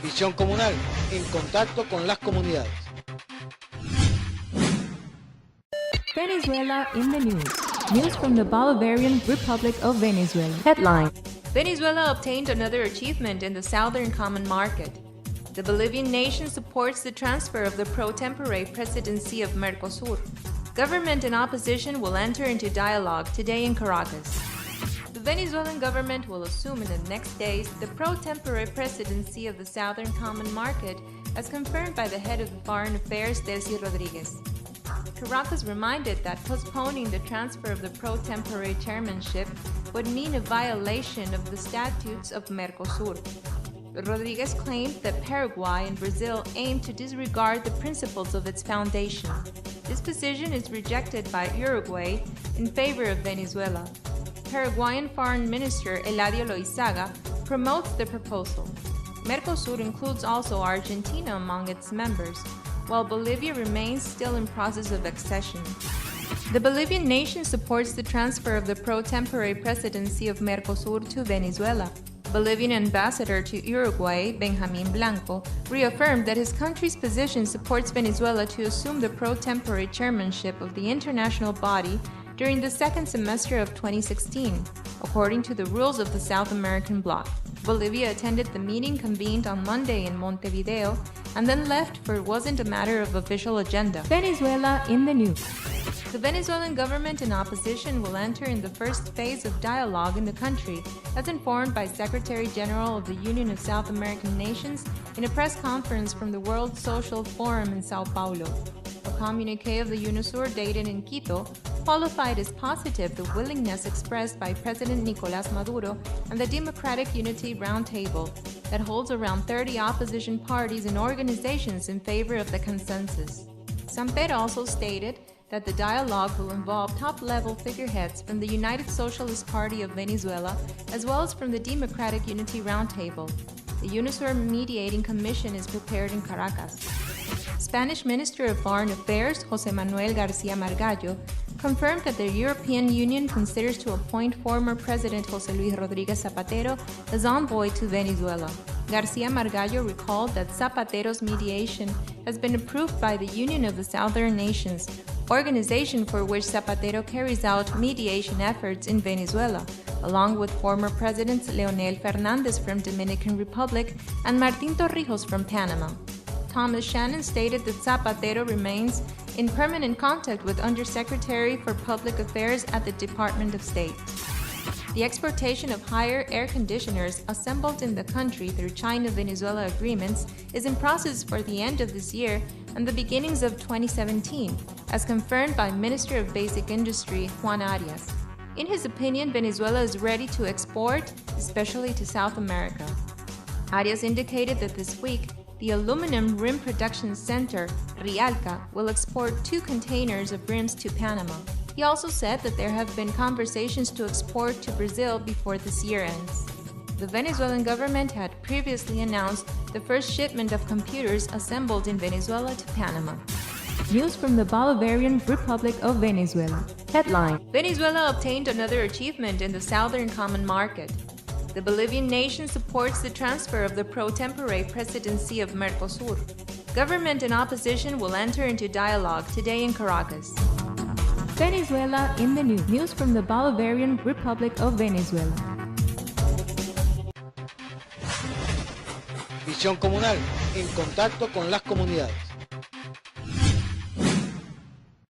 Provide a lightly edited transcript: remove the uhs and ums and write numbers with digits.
Visión comunal, en contacto con las comunidades. Venezuela in the news. News from the Bolivarian Republic of Venezuela. Headline: Venezuela obtained another achievement in the Southern Common Market. The Bolivian nation supports the transfer of the pro-tempore presidency of Mercosur. Government and opposition will enter into dialogue today in Caracas. The Venezuelan government will assume in the next days the pro-tempore presidency of the Southern Common Market, as confirmed by the head of Foreign Affairs, Delcy Rodriguez. Caracas reminded that postponing the transfer of the pro-tempore chairmanship would mean a violation of the statutes of Mercosur. Rodriguez claimed that Paraguay and Brazil aim to disregard the principles of its foundation. This position is rejected by Uruguay in favor of Venezuela. Paraguayan Foreign Minister Eladio Loizaga promotes the proposal. Mercosur includes also Argentina among its members, while Bolivia remains still in process of accession. The Bolivian nation supports the transfer of the pro-tempore presidency of Mercosur to Venezuela. Bolivian ambassador to Uruguay, Benjamin Blanco, reaffirmed that his country's position supports Venezuela to assume the pro-tempore chairmanship of the international body during the second semester of 2016, according to the rules of the South American bloc. Bolivia attended the meeting convened on Monday in Montevideo and then left, for it wasn't a matter of official agenda. Venezuela in the news. The Venezuelan government and opposition will enter in the first phase of dialogue in the country, as informed by Secretary General of the Union of South American Nations in a press conference from the World Social Forum in Sao Paulo. A communique of the UNASUR dated in Quito qualified as positive the willingness expressed by President Nicolás Maduro and the Democratic Unity Roundtable that holds around 30 opposition parties and organizations in favor of the consensus. Samper also stated that the dialogue will involve top-level figureheads from the United Socialist Party of Venezuela as well as from the Democratic Unity Roundtable. The UNASUR Mediating Commission is prepared in Caracas. Spanish Minister of Foreign Affairs, José Manuel García Margallo, confirmed that the European Union considers to appoint former President José Luis Rodríguez Zapatero as envoy to Venezuela. García Margallo recalled that Zapatero's mediation has been approved by the Union of the Southern Nations, organization for which Zapatero carries out mediation efforts in Venezuela, along with former Presidents Leonel Fernández from Dominican Republic and Martín Torrijos from Panama. Thomas Shannon stated that Zapatero remains in permanent contact with Undersecretary for Public Affairs at the Department of State. The exportation of higher air conditioners assembled in the country through China-Venezuela agreements is in process for the end of this year and the beginnings of 2017, as confirmed by Minister of Basic Industry Juan Arias. In his opinion, Venezuela is ready to export, especially to South America. Arias indicated that this week, the aluminum rim production center, Rialca, will export 2 containers of rims to Panama. He also said that there have been conversations to export to Brazil before this year ends. The Venezuelan government had previously announced the first shipment of computers assembled in Venezuela to Panama. News from the Bolivarian Republic of Venezuela. Headline: Venezuela obtained another achievement in the Southern Common Market. The Bolivian nation supports the transfer of the pro-tempore presidency of Mercosur. Government and opposition will enter into dialogue today in Caracas. Venezuela in the news. News from the Bolivarian Republic of Venezuela. Visión comunal, en contacto con las comunidades.